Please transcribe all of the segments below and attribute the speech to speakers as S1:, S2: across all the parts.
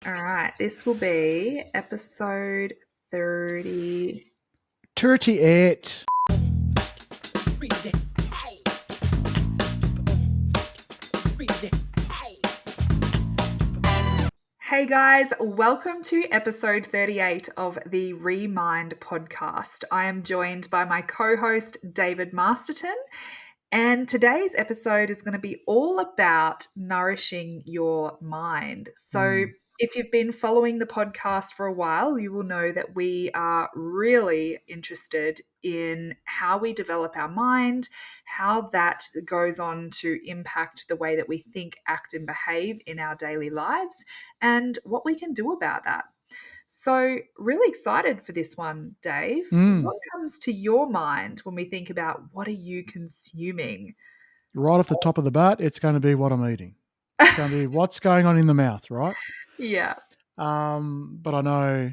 S1: All right, this will be episode 30.
S2: 38.
S1: Hey guys, welcome to episode 38 of the Remind podcast. I am joined by my co host, David Masterton, and today's episode is going to be all about nourishing your mind. So, if you've been following the podcast for a while, you will know that we are really interested in how we develop our mind, how that goes on to impact the way that we think, act, and behave in our daily lives, and what we can do about that. So, really excited for this one, Dave. What comes to your mind when we think about what are you consuming?
S2: Right off the top of the bat, it's going to be what I'm eating. It's going to be what's going on in the mouth, right?
S1: Yeah.
S2: But I know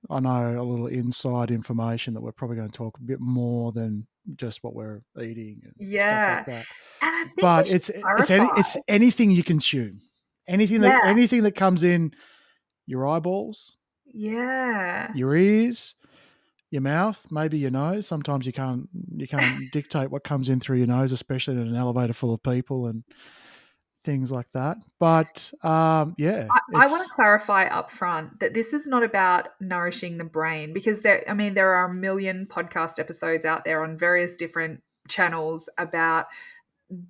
S2: a little inside information that we're probably going to talk a bit more than just what we're eating and stuff like
S1: Yeah.
S2: that.
S1: And I think we
S2: But
S1: should
S2: it's
S1: clarify.
S2: anything you consume, anything
S1: Yeah.
S2: that comes in your eyeballs,
S1: Yeah.
S2: your ears, your mouth, maybe your nose. Sometimes you can't dictate what comes in through your nose, especially in an elevator full of people and things like that. But yeah,
S1: I want
S2: it's
S1: to clarify up front that this is not about nourishing the brain because there are a million podcast episodes out there on various different channels about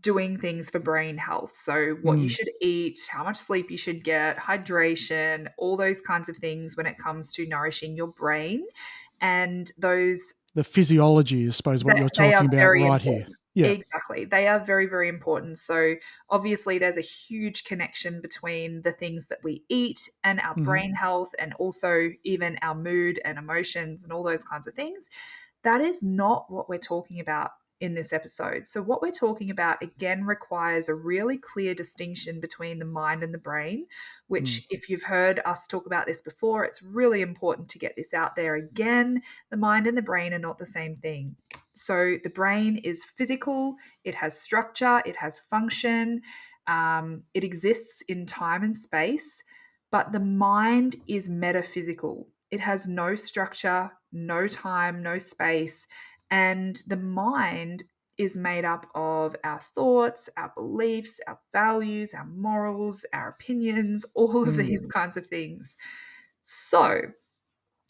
S1: doing things for brain health. So, what you should eat, how much sleep you should get, hydration, all those kinds of things when it comes to nourishing your brain. And those
S2: the physiology, I suppose, what you're
S1: they are
S2: talking about
S1: very
S2: right here.
S1: important.
S2: Yeah.
S1: Exactly. They are very, very important. So, obviously, there's a huge connection between the things that we eat and our
S2: Mm-hmm.
S1: brain health, and also even our mood and emotions and all those kinds of things. That is not what we're talking about in this episode. So, what we're talking about again requires a really clear distinction between the mind and the brain, which, if you've heard us talk about this before, it's really important to get this out there again. The mind and the brain are not the same thing. So, the brain is physical, it has structure, it has function, it exists in time and space, but the mind is metaphysical. It has no structure, no time, no space. And the mind is made up of our thoughts, our beliefs, our values, our morals, our opinions, all of these kinds of things. So,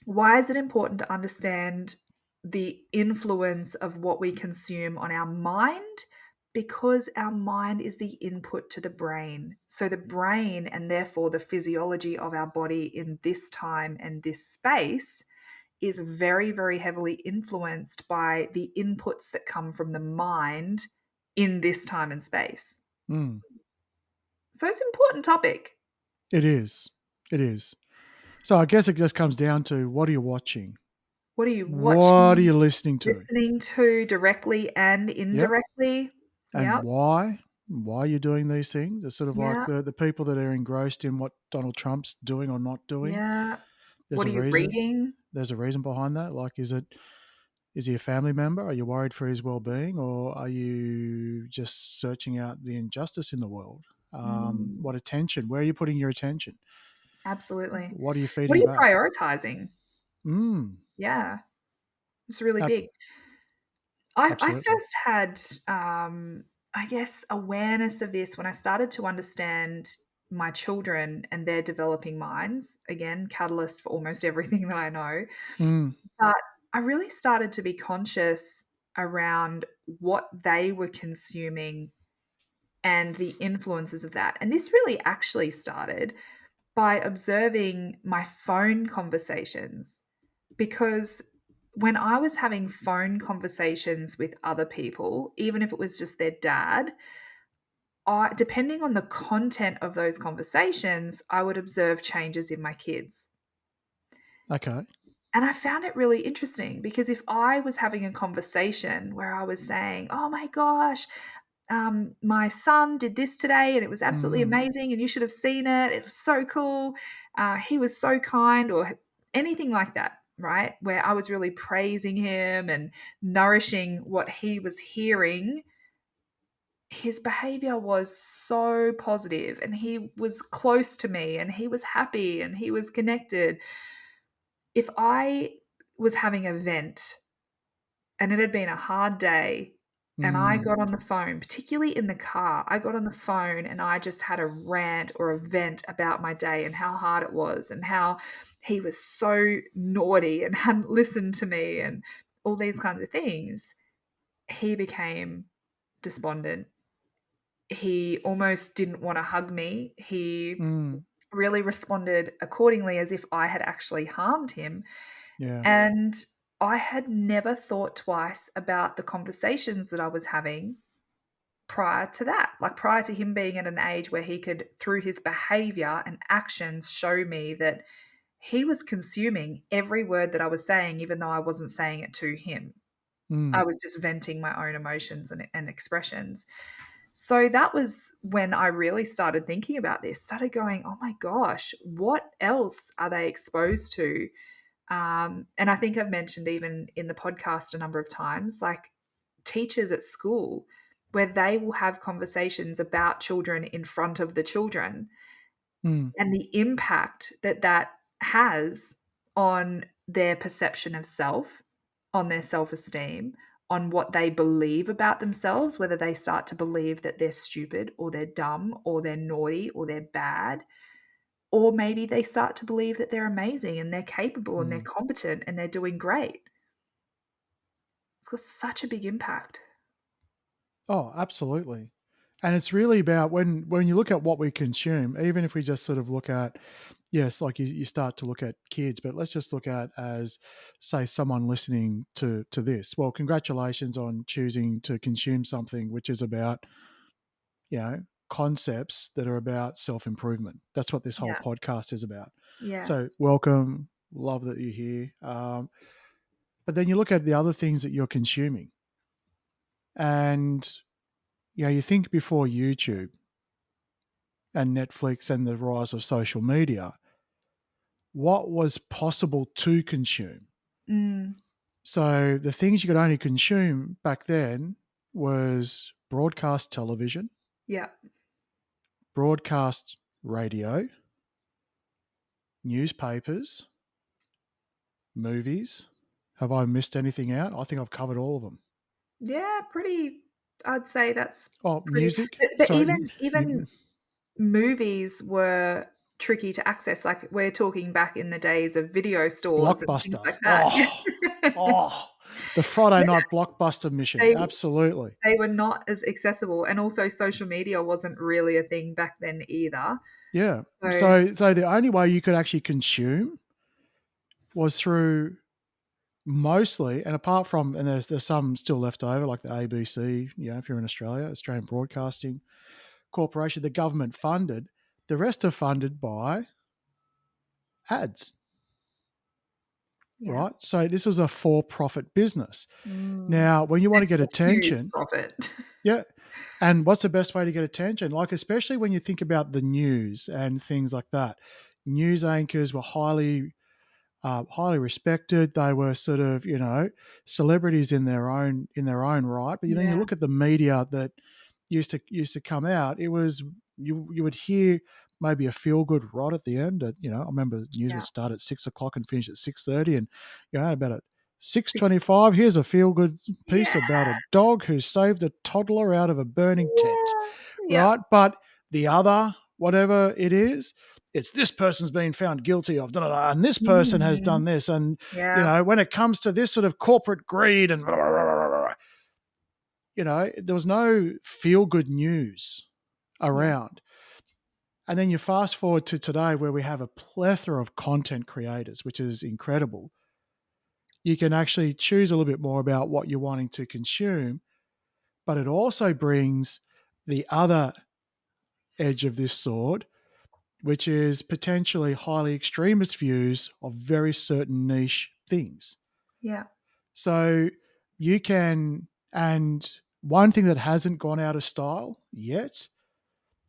S1: why is it important to understand the influence of what we consume on our mind? Because our mind is the input to the brain. So, the brain, and therefore the physiology of our body in this time and this space, is very, very heavily influenced by the inputs that come from the mind in this time and space. So, it's an important topic.
S2: It is. It is. So I guess it just comes down to what are you watching?
S1: What are you
S2: What are
S1: watching,
S2: you listening to?
S1: listening to directly and
S2: Yep.
S1: indirectly?
S2: And
S1: Yep.
S2: why? Why are you doing these things? It's sort of like
S1: Yeah.
S2: the people that are engrossed in what Donald Trump's doing or not doing.
S1: Yeah.
S2: There's
S1: What
S2: a
S1: are you
S2: reason.
S1: reading?
S2: There's a reason behind that. Like, is he a family member? Are you worried for his well-being, or are you just searching out the injustice in the world?
S1: Mm,
S2: What attention? Where are you putting your attention?
S1: absolutely.
S2: What are you
S1: What are
S2: feeding
S1: you
S2: back?
S1: prioritizing? Yeah, it's really
S2: Ab-
S1: big. I
S2: absolutely.
S1: first had, I guess, awareness of this when I started to understand my children and their developing minds. Again, catalyst for almost everything that I know.
S2: Mm,
S1: But I really started to be conscious around what they were consuming and the influences of that. And this really actually started by observing my phone conversations, because when I was having phone conversations with other people, even if it was just their dad, depending on the content of those conversations, I would observe changes in my kids.
S2: okay.
S1: And I found it really interesting because if I was having a conversation where I was saying, "Oh my gosh, my son did this today and it was absolutely
S2: Mm,
S1: amazing and you should have seen it. It was so cool. He was so kind," or anything like that, right? Where I was really praising him and nourishing what he was hearing, his behavior was so positive and he was close to me and he was happy and he was connected. If I was having a vent and it had been a hard day and I
S2: Mm,
S1: got on the phone, particularly in the car, I got on the phone and I just had a rant or a vent about my day and how hard it was and how he was so naughty and hadn't listened to me and all these kinds of things, he became despondent. He almost didn't want to hug me. He
S2: mm,
S1: really responded accordingly as if I had actually harmed him.
S2: yeah.
S1: And I had never thought twice about the conversations that I was having prior to that, like prior to him being at an age where he could, through his behavior and actions, show me that he was consuming every word that I was saying, even though I wasn't saying it to him. I
S2: Mm,
S1: was just venting my own emotions and expressions. So that was when I really started thinking about this, started going, oh my gosh, what else are they exposed to? And I think I've mentioned even in the podcast a number of times, like teachers at school, where they will have conversations about children in front of the children
S2: mm,
S1: and the impact that that has on their perception of self, on their self esteem, on what they believe about themselves, whether they start to believe that they're stupid or they're dumb or they're naughty or they're bad. Or maybe they start to believe that they're amazing and they're capable and they're
S2: mm.
S1: competent and they're doing great. It's got such a big impact.
S2: Oh, absolutely. And it's really about when you look at what we consume, even if we just sort of look at, yes, like you start to look at kids, but let's just look at as, say, someone listening to this. Well, congratulations on choosing to consume something which is about, you know, concepts that are about self-improvement. That's what this whole
S1: Yeah.
S2: podcast is about.
S1: Yeah.
S2: So welcome, love that you're here. But then you look at the other things that you're consuming, and you think before YouTube and Netflix and the rise of social media, what was possible to consume?
S1: Mm.
S2: So the things you could only consume back then was broadcast television,
S1: Yeah.
S2: broadcast radio, newspapers, movies. Have I missed anything out? I think I've covered all of them.
S1: Yeah, pretty, I'd say that's
S2: Oh,
S1: pretty,
S2: music.
S1: but
S2: Sorry.
S1: even movies were tricky to access, like, we're talking back in the days of video stores and things
S2: Blockbuster.
S1: like that.
S2: Oh, oh, the Friday
S1: Yeah,
S2: night blockbuster mission.
S1: they
S2: Absolutely.
S1: they were not as accessible, and also social media wasn't really a thing back then either.
S2: Yeah.
S1: So
S2: So the only way you could actually consume was through mostly, and apart from, and there's some still left over, like the ABC, if you're in Australia, Australian Broadcasting Corporation, the government funded. The rest are funded by ads,
S1: yeah.
S2: right? So this was a for-profit business.
S1: Mm.
S2: Now, when you want
S1: And
S2: to get
S1: a huge
S2: attention,
S1: profit.
S2: yeah, and what's the best way to get attention? Like, especially when you think about the news and things like that, news anchors were highly respected. They were sort of, celebrities in their own right. But then you
S1: Yeah,
S2: look at the media that used to come out. It was you would hear maybe a feel good rod at the end. I remember the news
S1: yeah.
S2: would start at 6 o'clock and finish at 6:30, and about at
S1: 6
S2: 6:25, here's a feel good piece
S1: Yeah,
S2: about a dog who saved a toddler out of a burning tent,
S1: yeah, yeah.
S2: right? But the other, whatever it is, it's this person's been found guilty of, da, da, da, and this person has
S1: Mhm.
S2: done this. And,
S1: Yeah,
S2: when it comes to this sort of corporate greed and, there was no feel good news
S1: yeah,
S2: around. And then you fast forward to today where we have a plethora of content creators, which is incredible. You can actually choose a little bit more about what you're wanting to consume, but it also brings the other edge of this sword, which is potentially highly extremist views of very certain niche things.
S1: yeah,
S2: So you can, and one thing that hasn't gone out of style yet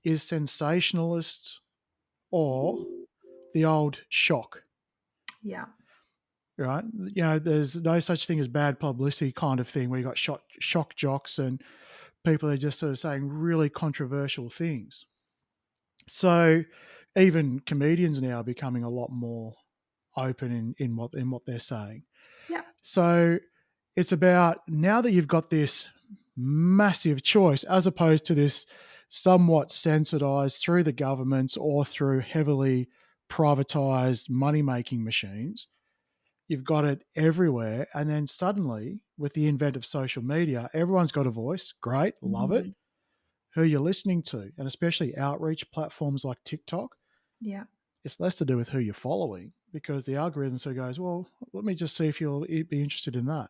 S2: is sensationalist or the old shock,
S1: yeah,
S2: right? There's no such thing as bad publicity kind of thing where you got shock jocks and people are just sort of saying really controversial things. So even comedians now are becoming a lot more open in what they're saying.
S1: Yeah.
S2: So it's about, now that you've got this massive choice, as opposed to this somewhat sensitized through the governments or through heavily privatized money making machines, you've got it everywhere. And then suddenly, with the advent of social media, everyone's got a voice. Great, love it.
S1: Mhm.
S2: Who you're listening to, and especially outreach platforms like TikTok,
S1: Yeah.
S2: it's less to do with who you're following, because the algorithm so goes, well, let me just see if you'll be interested in that.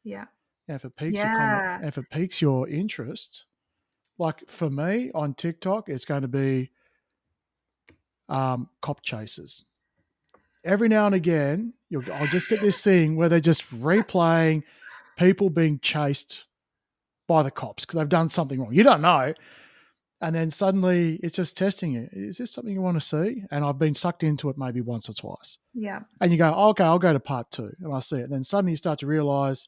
S1: Yeah.
S2: And if it piques
S1: Yeah.
S2: if it piques your interest, like for me on TikTok, it's going to be cop chases. Every now and again, I'll just get this thing where they're just replaying people being chased by the cops because they've done something wrong. You don't know. And then suddenly it's just testing you. Is this something you want to see? And I've been sucked into it maybe once or twice.
S1: Yeah.
S2: And you go, oh, okay, I'll go to part two. And I see it. And then suddenly you start to realize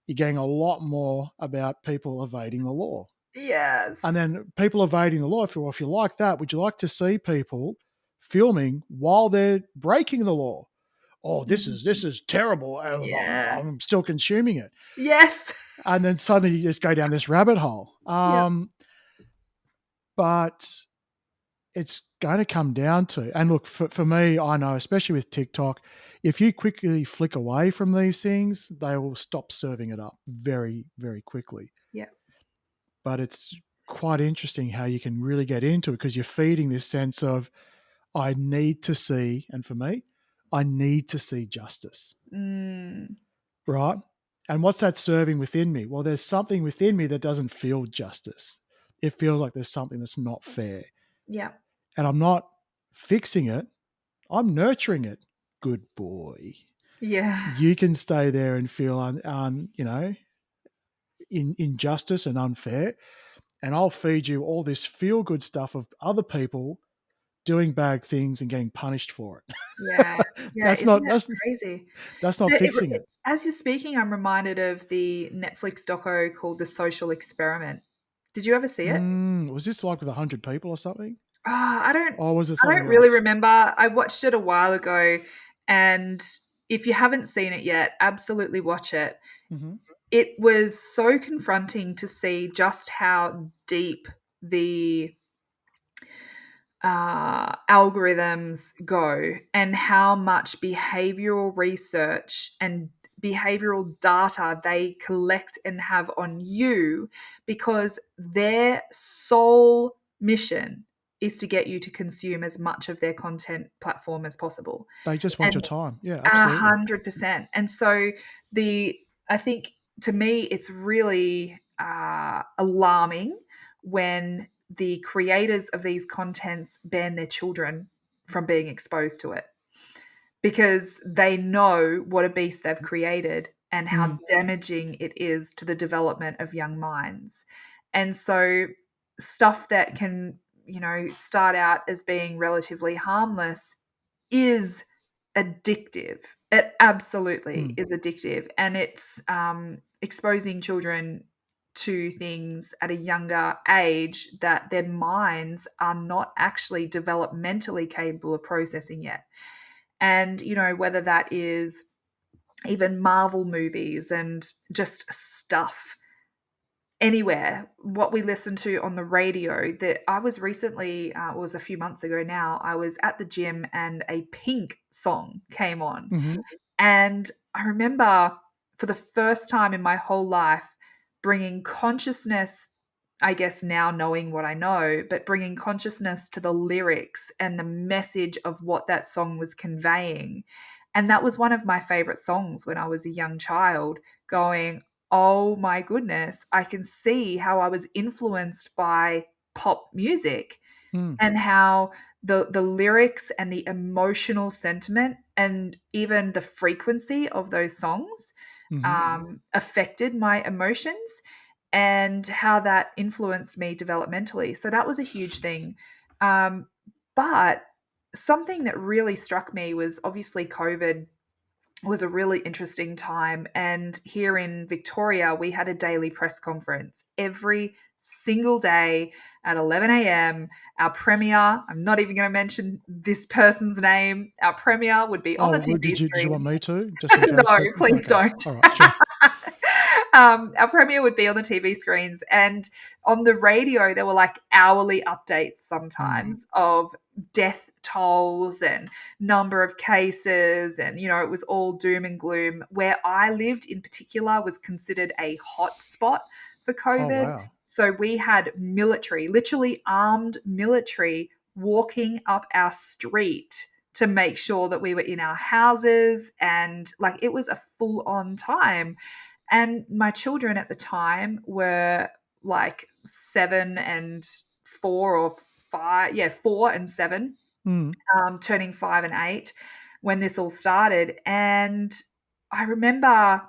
S2: you're getting a lot more about people evading the law.
S1: Yes.
S2: And then people evading the law, if you like that, would you like to see people filming while they're breaking the law? Oh, this
S1: Mhm.
S2: is terrible.
S1: Yeah.
S2: I'm still consuming it.
S1: Yes.
S2: And then suddenly you just go down this rabbit hole.
S1: Yep.
S2: But it's going to come down to, and look, for me, I know, especially with TikTok, if you quickly flick away from these things, they will stop serving it up very, very quickly.
S1: Yep.
S2: But it's quite interesting how you can really get into it because you're feeding this sense of, I need to see, and for me, I need to see justice,
S1: Mm.
S2: right? And what's that serving within me? Well, there's something within me that doesn't feel justice. It feels like there's something that's not fair.
S1: Yep.
S2: And I'm not fixing it, I'm nurturing it. Good boy.
S1: Yeah.
S2: You can stay there and feel injustice and unfair, and I'll feed you all this feel good stuff of other people doing bad things and getting punished for
S1: Yeah.
S2: it.
S1: Yeah.
S2: that's
S1: Isn't
S2: not
S1: that
S2: that's
S1: crazy?
S2: that's not fixing it.
S1: As you're speaking, I'm reminded of the Netflix doco called The Social Experiment. Did you ever see it?
S2: Was this like with 100 people or something,
S1: Ah,
S2: or was it
S1: I
S2: something
S1: don't really
S2: else?
S1: remember. I watched it a while ago, and if you haven't seen it yet, absolutely watch it.
S2: Hmm.
S1: It was so confronting to see just how deep the algorithms go and how much behavioral research and behavioral data they collect and have on you because their sole mission is to get you to consume as much of their content platform as possible.
S2: They just want your
S1: And
S2: time. Yeah,
S1: a
S2: absolutely.
S1: 100%. And so I think to me, it's really alarming when the creators of these contents ban their children from being exposed to it because they know what a beast they've created and how
S2: Mm,
S1: damaging it is to the development of young minds. And so, stuff that can, start out as being relatively harmless is addictive. It absolutely
S2: mm,
S1: is addictive. And it's exposing children to things at a younger age that their minds are not actually developmentally capable of processing yet. And, whether that is even Marvel movies and just stuff anywhere, what we listen to on the radio. That I was recently, it was a few months ago now, I was at the gym and a Pink song came on.
S2: hmm.
S1: And I remember for the first time in my whole life bringing consciousness, I guess now knowing what I know, but bringing consciousness to the lyrics and the message of what that song was conveying. And that was one of my favorite songs when I was a young child, going, oh my goodness, I can see how I was influenced by pop music
S2: Mm,
S1: and how the lyrics and the emotional sentiment and even the frequency of those songs
S2: hmm.
S1: affected my emotions and how that influenced me developmentally. So that was a huge thing. But something that really struck me was obviously COVID was a really interesting time. And here in Victoria, we had a daily press conference every single day at 11 a.m. Our premier, I'm not even going to mention this person's name, our premier would be on the
S2: Oh,
S1: TV
S2: did you want
S1: screen.
S2: me to, just in case?
S1: No,
S2: But
S1: please
S2: okay,
S1: don't.
S2: all right, sure.
S1: Our premier would be on the TV screens, and on the radio, there were like hourly updates
S2: Mm.
S1: sometimes of death tolls and number of cases, and it was all doom and gloom. Where I lived in particular was considered a hot spot for
S2: Oh
S1: COVID.
S2: wow.
S1: So we had military, literally armed military, walking up our street to make sure that we were in our houses, and like it was a full on time. And my children at the time were like 7 and 4 or 5, yeah, 4 and 7,
S2: Mm.
S1: turning 5 and 8 when this all started. And I remember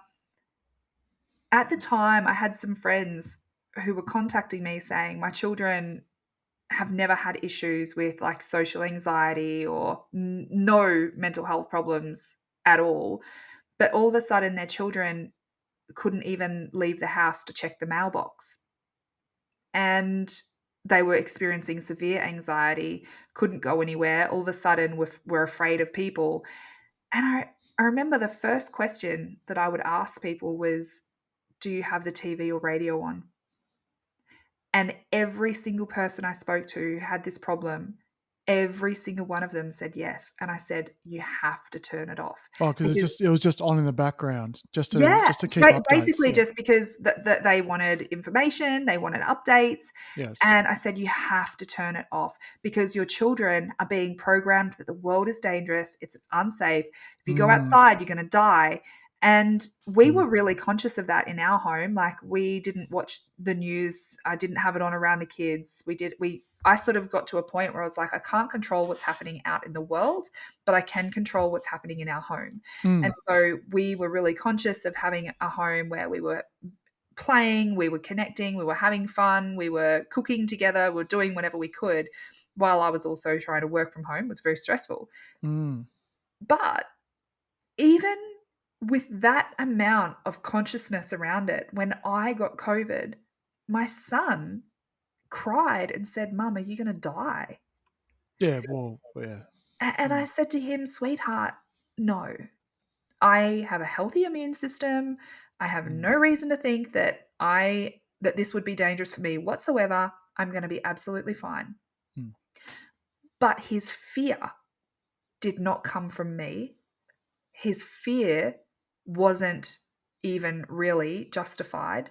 S1: at the time I had some friends who were contacting me saying my children have never had issues with like social anxiety or no mental health problems at all. But all of a sudden, their children couldn't even leave the house to check the mailbox. And they were experiencing severe anxiety, couldn't go anywhere. All of a sudden, were afraid of people. And I remember the first question that I would ask people was, do you have the TV or radio on? And every single person I spoke to who had this problem, every single one of them said yes. And I said, you have to turn it off.
S2: Oh, because
S1: Because
S2: it was just on in the background,
S1: yeah,
S2: just to keep updates.
S1: basically
S2: Yeah.
S1: just because that they wanted information, they wanted updates,
S2: Yes.
S1: and I said, "You have to turn it off because your children are being programmed that the world is dangerous, it's unsafe. If you go
S2: Mm.
S1: outside, you're gonna die." And we
S2: Mm.
S1: were really conscious of that in our home. Like, we didn't watch the news. I didn't have it on around the kids. I sort of got to a point where I was like, I can't control what's happening out in the world, but I can control what's happening in our home. And
S2: Mm.
S1: so we were really conscious of having a home where we were playing, we were connecting, we were having fun, we were cooking together, we were doing whatever we could, while I was also trying to work from home. It was very stressful.
S2: Mm.
S1: But even with that amount of consciousness around it, when I got COVID, my son cried and said, Mum, are you going to die?
S2: Yeah. Well. Yeah.
S1: And I
S2: Mm.
S1: said to him, Sweetheart, no. I have a healthy immune system. I have
S2: Mm.
S1: no reason to think that this would be dangerous for me whatsoever. I'm going to be absolutely fine.
S2: Mm.
S1: But his fear did not come from me. His fear wasn't even really justified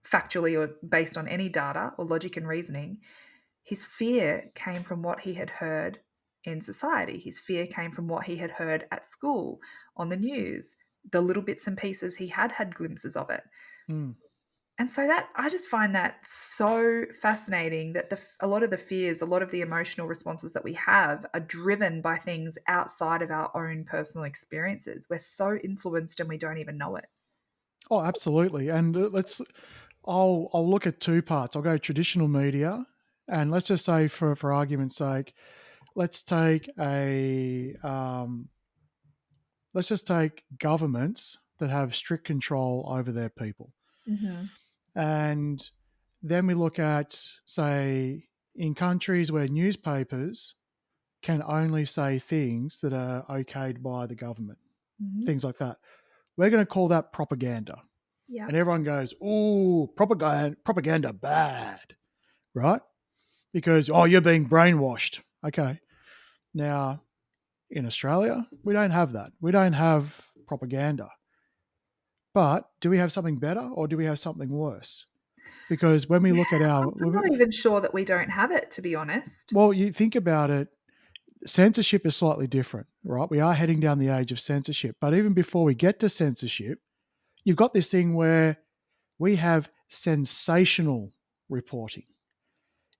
S1: factually or based on any data or logic and reasoning. His fear came from what he had heard in society. His fear came from what he had heard at school, on the news, the little bits and pieces he had glimpses of it.
S2: Mm.
S1: And so that I just find that so fascinating that a lot of the fears, a lot of the emotional responses that we have are driven by things outside of our own personal experiences. We're so influenced and we don't even know it.
S2: Oh, absolutely. And I'll look at two parts. I'll go traditional media, and let's just say, for argument's sake, let's take let's just take governments that have strict control over their people.
S1: Mm-hmm.
S2: And then we look at, say, in countries where newspapers can only say things that are okayed by the government,
S1: Mm-hmm.
S2: things like that. We're going to call that propaganda.
S1: Yeah.
S2: And everyone goes, "Ooh, propaganda bad," right? Because, oh, you're being brainwashed. Okay. Now, in Australia, we don't have that. We don't have propaganda. But do we have something better or do we have something worse? Because when we look at
S1: I'm not even sure that we don't have it, to be honest.
S2: well, you think about it, censorship is slightly different, right? We are heading down the age of censorship. But even before we get to censorship, you've got this thing where we have sensational reporting.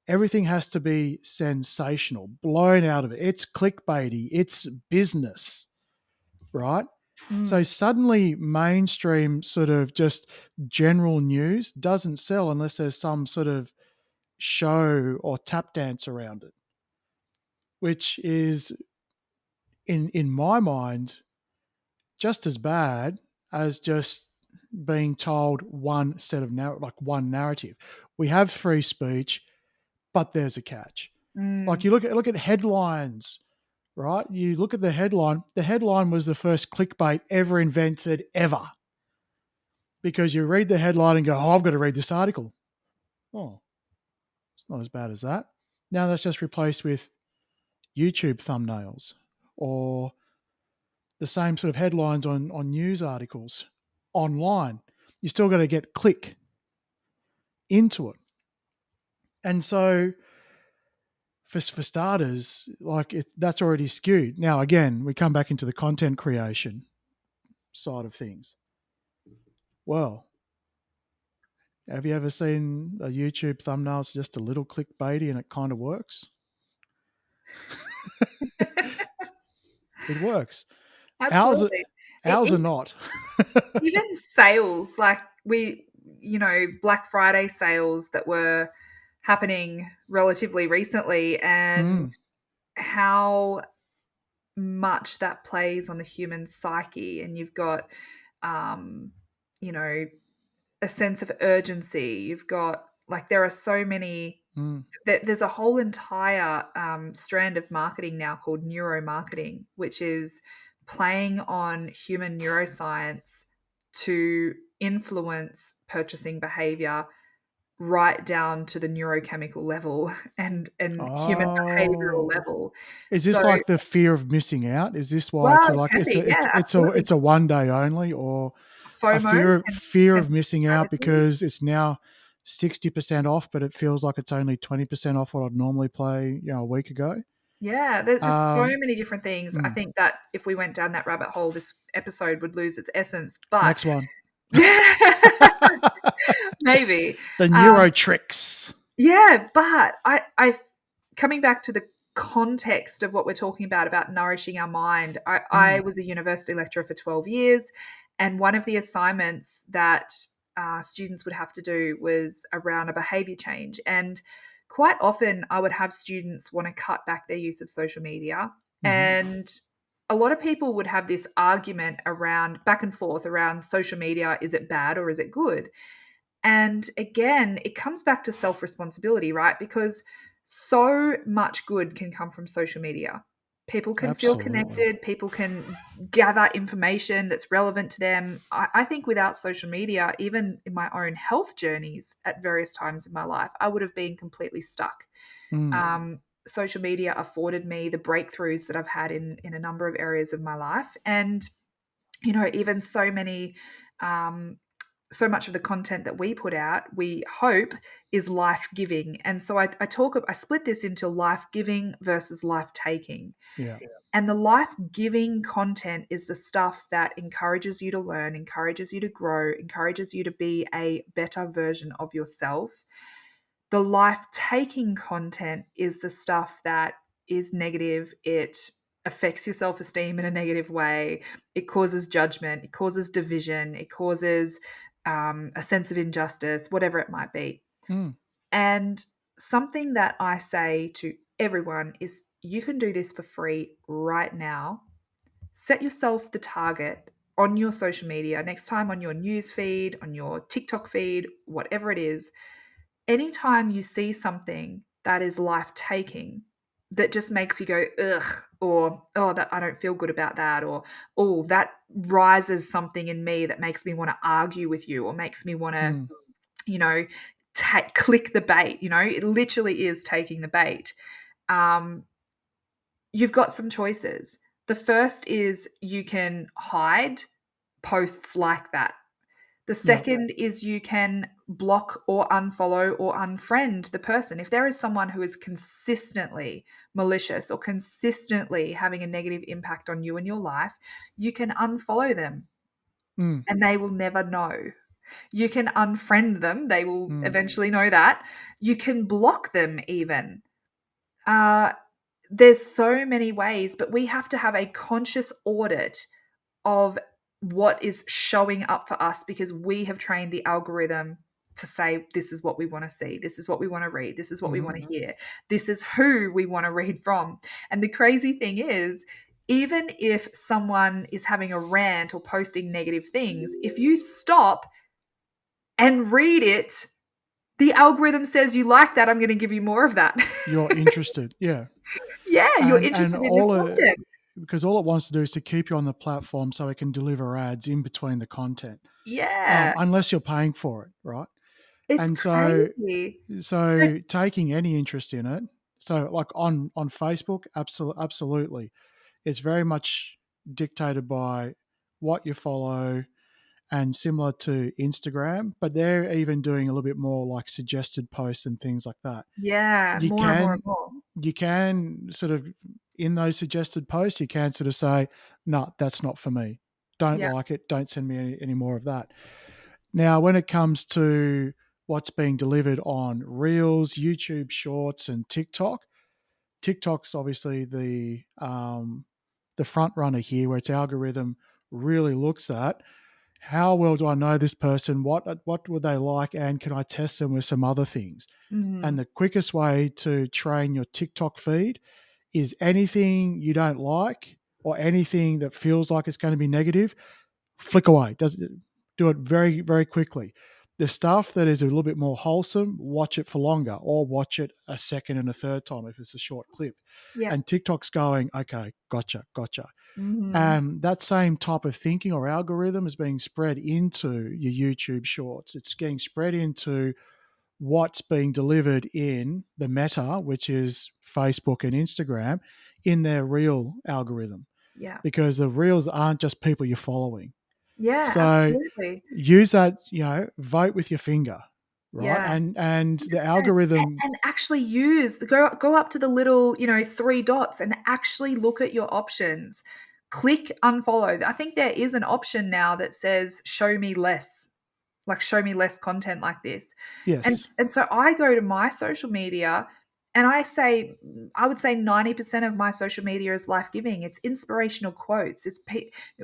S2: Everything has to be sensational, blown out of it. It's clickbaity, it's business, right? So
S1: Mm.
S2: suddenly, mainstream sort of just general news doesn't sell unless there's some sort of show or tap dance around it, which is, in my mind, just as bad as just being told one set of like one narrative. We have free speech, but there's a catch. Like
S1: Mm.
S2: you look at headlines, right? You look at the headline. The headline was the first clickbait ever invented ever, because you read the headline and go, "Oh, I've got to read this article." Oh, it's not as bad as that. Now that's just replaced with YouTube thumbnails or the same sort of headlines on news articles online. You still got to get click into it. And so for starters, like that's already skewed. Now, again, we come back into the content creation side of things. Well, have you ever seen a YouTube thumbnail that's just a little clickbaity and it kind of works? It works. Ours,
S1: Absolutely.
S2: ours are not.
S1: Even sales, like Black Friday sales that were happening relatively recently, and
S2: Mm,
S1: how much that plays on the human psyche. And you've got, um, you know, a sense of urgency. You've got, like, there are so many,
S2: mm.
S1: there's a whole entire strand of marketing now called neuromarketing, which is playing on human neuroscience to influence purchasing behavior right down to the neurochemical level and human behavioral
S2: Oh,
S1: level.
S2: is
S1: So,
S2: this like the fear of missing out? Is this why
S1: well,
S2: it's a,
S1: it
S2: like
S1: can be, yeah, absolutely.
S2: it's a one day only, or a
S1: FOMO
S2: fear
S1: can
S2: of
S1: be a
S2: missing out
S1: strategy.
S2: because it's now 60% off, but it feels like it's only 20% off what I'd normally play, a week ago.
S1: Yeah, there's so
S2: Um,
S1: many different things. I
S2: mm,
S1: think that if we went down that rabbit hole, this episode would lose its essence, but
S2: next one.
S1: maybe.
S2: The
S1: Um,
S2: neuro tricks.
S1: yeah, but coming back to the context of what we're talking about nourishing our mind. I
S2: Mm,
S1: was a university lecturer for 12 years, and one of the assignments that students would have to do was around a behavior change. And quite often, I would have students want to cut back their use of social media.
S2: mhm,
S1: And a lot of people would have this argument around back and forth around social media. Is it bad or is it good? And again, it comes back to self responsibility, right? Because so much good can come from social media. People can feel
S2: absolutely.
S1: connected, people can gather information that's relevant to them. I think without social media, even in my own health journeys at various times in my life, I would have been completely stuck.
S2: Mm,
S1: Social media afforded me the breakthroughs that I've had in a number of areas of my life. And, even um, so much of the content that we put out, we hope is life giving. And so I split this into life giving versus life taking.
S2: yeah.
S1: And the life giving content is the stuff that encourages you to learn, encourages you to grow, encourages you to be a better version of yourself. The life taking content is the stuff that is negative. It affects your self esteem in a negative way. It causes judgment. It causes division. It causes a sense of injustice, whatever it might be.
S2: Mm,
S1: And something that I say to everyone is you can do this for free right now. Set yourself the target on your social media, next time on your news feed, on your TikTok feed, whatever it is. Anytime you see something that is life taking, that just makes you go, ugh, or, oh, that I don't feel good about that, or, oh, that rises something in me that makes me want to argue with you, or makes me want to,
S2: mm,
S1: you know, click the bait. It literally is taking the bait. Um, you've got some choices. The first is you can hide posts like that. The
S2: yeah.
S1: second is you can block or unfollow or unfriend the person. If there is someone who is consistently malicious or consistently having a negative impact on you and your life, you can unfollow them
S2: Mm,
S1: and they will never know. You can unfriend them, they will
S2: mm,
S1: eventually know that. You can block them even. Uh, there's so many ways, but we have to have a conscious audit of what is showing up for us because we have trained the algorithm to say, this is what we want to see, this is what we want to read, this is what we
S2: mhm,
S1: want to hear, this is who we want to read from. And the crazy thing is, even if someone is having a rant or posting negative things, if you stop and read it, the algorithm says you like that, I'm going to give you more of that.
S2: You're interested. Yeah.
S1: Yeah, you're
S2: And
S1: interested in this
S2: all it,
S1: content.
S2: because all it wants to do is to keep you on the platform so it can deliver ads in between the content,
S1: Yeah,
S2: unless you're paying for it, right?
S1: it's
S2: And so
S1: crazy. But
S2: so taking any interest in it, so like on Facebook, absolutely, it's very much dictated by what you follow, and similar to Instagram, but they're even doing a little bit more like suggested posts and things like that.
S1: yeah,
S2: You
S1: more and more and
S2: can
S1: more.
S2: you can sort of, in those suggested posts, you can sort of say, no, that's not for me. Don't
S1: Yeah.
S2: like it. Don't send me any more of that. Now, when it comes to what's being delivered on Reels, YouTube Shorts, and TikTok, TikTok's obviously the front runner here, where its algorithm really looks at how well do I know this person, what would they like, and can I test them with some other things. And
S1: Mhm.
S2: the quickest way to train your TikTok feed is anything you don't like or anything that feels like it's going to be negative, flick away. Does do it very, very quickly. The stuff that is a little bit more wholesome, watch it for longer, or watch it a second and a third time if it's a short clip.
S1: Yeah.
S2: And TikTok's going, okay, gotcha, gotcha.
S1: Mhm.
S2: And that same type of thinking or algorithm is being spread into your YouTube shorts. It's getting spread into what's being delivered in the meta, which is Facebook and Instagram, in their real algorithm,
S1: Yeah.
S2: because the reels aren't just people you're following.
S1: Yeah,
S2: So
S1: absolutely.
S2: use that, vote with your finger, right?
S1: Yeah.
S2: And the
S1: 100%.
S2: algorithm,
S1: And actually use the go up to the little, 3 dots and actually look at your options. Click unfollow. I think there is an option now that says show me less. Like show me less content like this. And
S2: yes,
S1: so I go to my social media and I would say 90% of my social media is life-giving. It's inspirational quotes.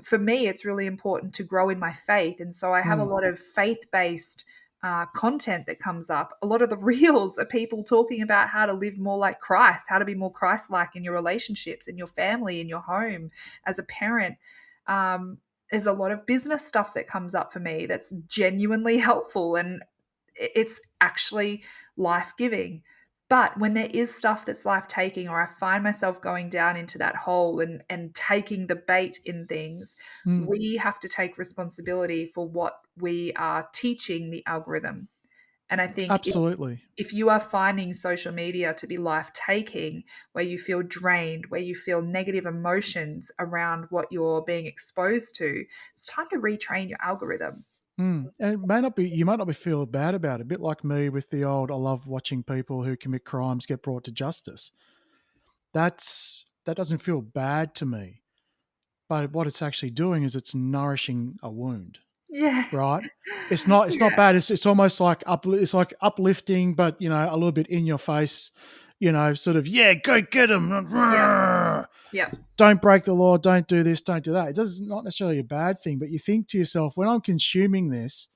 S1: For me it's really important to grow in my faith, and so I have a
S2: mm,
S1: lot of faith-based content that comes up. A lot of the reels are people talking about how to live more like Christ, how to be more Christ-like in your relationships, in your family, in your home, as a parent. Um, there's a lot of business stuff that comes up for me that's genuinely helpful, and it's actually life giving. But when there is stuff that's life taking, or I find myself going down into that hole and taking the bait in things,
S2: mm,
S1: we have to take responsibility for what we are teaching the algorithm. And I think
S2: absolutely.
S1: if you are finding social media to be life taking, where you feel drained, where you feel negative emotions around what you're being exposed to, it's time to retrain your algorithm.
S2: And it may not be, you might not be feel bad about it. A bit like me with the old, I love watching people who commit crimes get brought to justice. That doesn't feel bad to me. But what it's actually doing is it's nourishing a wound,
S1: Yeah.
S2: right? It's not
S1: Yeah.
S2: bad. It's almost like it's like uplifting, but a little bit in your face, sort of, yeah, go get them.
S1: Yeah. Yeah.
S2: Don't break the law. Don't do this. Don't do that. It does not necessarily a bad thing, but you think to yourself, when I'm consuming this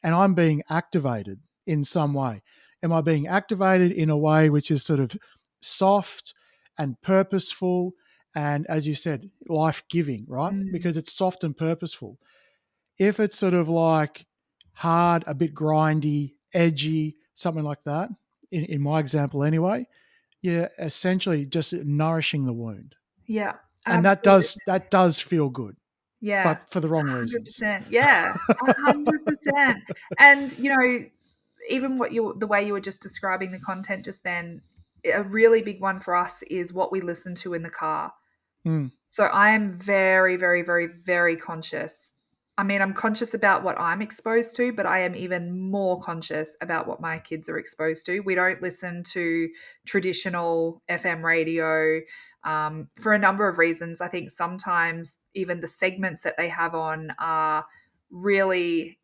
S2: and I'm being activated in some way, am I being activated in a way which is sort of soft and purposeful, and, as you said, life giving, right?
S1: Mm.
S2: Because it's soft and purposeful. If it's sort of like hard, a bit grindy, edgy, something like that, in my example anyway, you're essentially just nourishing the wound.
S1: Yeah.
S2: And
S1: Absolutely.
S2: that does feel good,
S1: Yeah.
S2: but for the wrong reasons.
S1: 100%. Yeah. 100%. And, even the way you were just describing the content just then, a really big one for us is what we listen to in the car.
S2: Mm,
S1: So I am very, very, very, very conscious. I mean, I'm conscious about what I'm exposed to, but I am even more conscious about what my kids are exposed to. We don't listen to traditional FM radio for a number of reasons. I think sometimes even the segments that they have on are really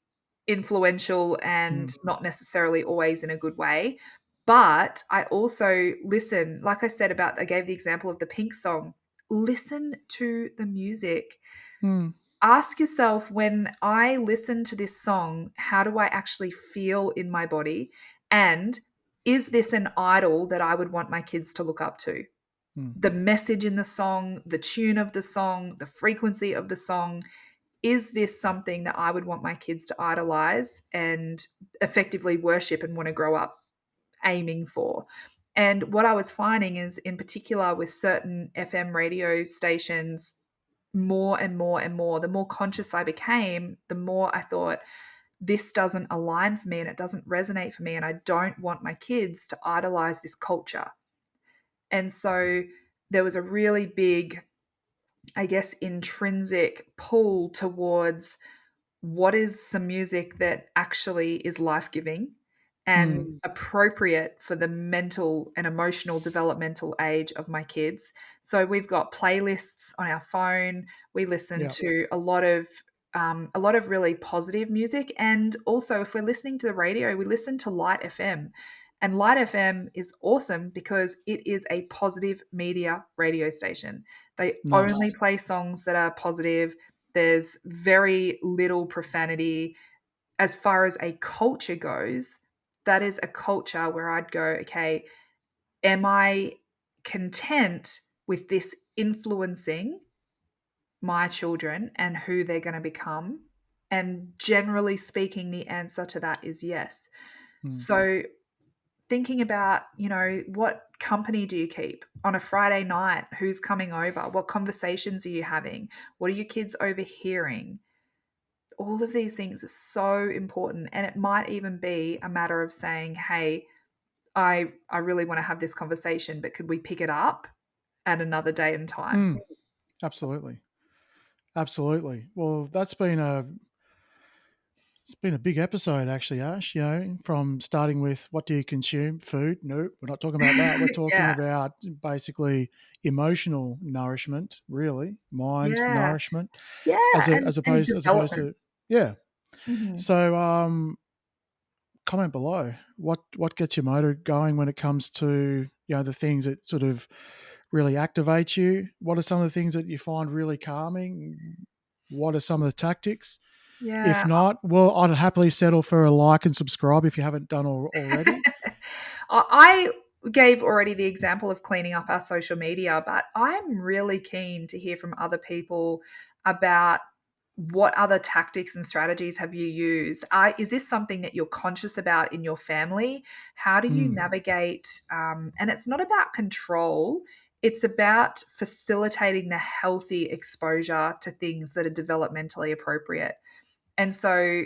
S1: influential and
S2: mm,
S1: not necessarily always in a good way. But I also listen, like I said about, I gave the example of the Pink song. Listen to the music.
S2: mm,
S1: Ask yourself, when I listen to this song, how do I actually feel in my body? And is this an idol that I would want my kids to look up to?
S2: Mm.
S1: the message in the song, the tune of the song, the frequency of the song. Is this something that I would want my kids to idolize and effectively worship and want to grow up aiming for? And what I was finding is, in particular, with certain FM radio stations, more and more and more, the more conscious I became, the more I thought, this doesn't align for me and it doesn't resonate for me. And I don't want my kids to idolize this culture. And so there was a really big, I guess, intrinsic pull towards what is some music that actually is life-giving and appropriate for the mental and emotional developmental age of my kids. So we've got playlists on our phone. We listen
S2: Yeah.
S1: to a lot of really positive music, and also if we're listening to the radio, we listen to Light FM. And Light FM is awesome because it is a positive media radio station. They
S2: Nice.
S1: only play songs that are positive. There's very little profanity. As far as a culture goes, that is a culture where I'd go, okay, am I content with this influencing my children and who they're going to become? And generally speaking, the answer to that is yes.
S2: Mm.
S1: So thinking about, what company do you keep on a Friday night? Who's coming over? What conversations are you having? What are your kids overhearing? All of these things are so important. And it might even be a matter of saying, hey, I really want to have this conversation, but could we pick it up at another day and time?
S2: Mm. Absolutely. Absolutely. Well, it's been a big episode actually, Ash, from starting with what do you consume? Food? Nope, we're not talking about that. We're talking
S1: Yeah.
S2: about basically emotional nourishment, really, mind
S1: Yeah.
S2: nourishment,
S1: Yeah.
S2: as
S1: And
S2: opposed
S1: development.
S2: to yeah.
S1: Mhm.
S2: So comment below. What gets your motor going when it comes to the things that sort of really activate you? What are some of the things that you find really calming? What are some of the tactics? If
S1: Yeah.
S2: not, well, I'd happily settle for a like and subscribe if you haven't done already.
S1: I gave already the example of cleaning up our social media, but I'm really keen to hear from other people about what other tactics and strategies have you used. Is this something that you're conscious about in your family? How do you
S2: Mm,
S1: navigate? And it's not about control. It's about facilitating the healthy exposure to things that are developmentally appropriate. And so,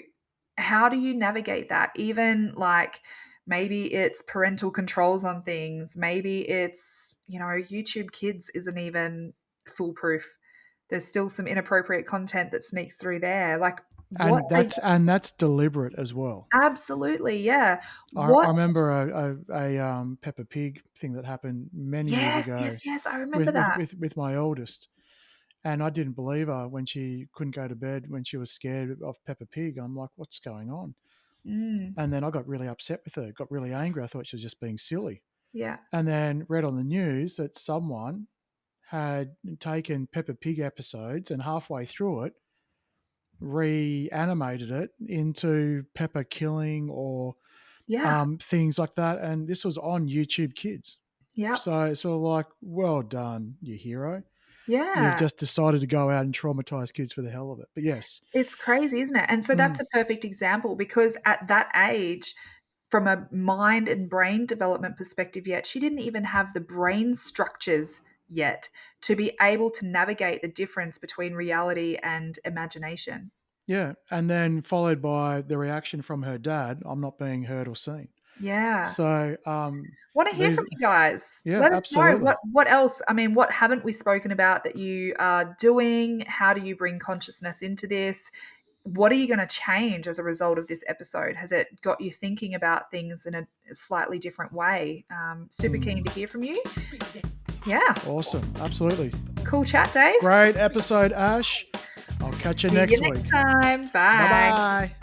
S1: how do you navigate that? Even like maybe it's parental controls on things, maybe it's, YouTube Kids isn't even foolproof. There's still some inappropriate content that sneaks through there. Like, what
S2: and
S1: are
S2: that's deliberate as well.
S1: absolutely, yeah.
S2: I
S1: What
S2: remember a Peppa Pig thing that happened many years
S1: Yes,
S2: ago
S1: yes, yes, I remember
S2: with with
S1: that.
S2: with, with my oldest, and I didn't believe her when she couldn't go to bed when she was scared of Peppa Pig. I'm like, what's going on?
S1: Mm,
S2: And then I got really upset with her, got really angry. I thought she was just being silly.
S1: yeah,
S2: And then read on the news that someone had taken Peppa Pig episodes and halfway through it reanimated it into Peppa killing or
S1: yeah,
S2: things like that. And this was on YouTube Kids.
S1: yep,
S2: So sort of like, well done, you hero. You've
S1: yeah.
S2: just decided to go out and traumatize kids for the hell of it. But yes,
S1: It's crazy, isn't it? And so that's
S2: mm,
S1: a perfect example because at that age, from a mind and brain development perspective yet, she didn't even have the brain structures yet to be able to navigate the difference between reality and imagination.
S2: yeah. And then followed by the reaction from her dad, I'm not being heard or seen.
S1: Yeah.
S2: So
S1: Want to hear
S2: these,
S1: from you guys.
S2: yeah,
S1: Let us know
S2: absolutely.
S1: what else. I mean, what haven't we spoken about that you are doing? How do you bring consciousness into this? What are you going to change as a result of this episode? Has it got you thinking about things in a slightly different way? Super keen to
S2: Mm,
S1: hear from you. Yeah,
S2: awesome. Absolutely.
S1: cool chat, Dave.
S2: Great episode, Ash. I'll catch you
S1: See you
S2: next
S1: next
S2: week.
S1: time.
S2: Bye
S1: Bye.
S2: bye.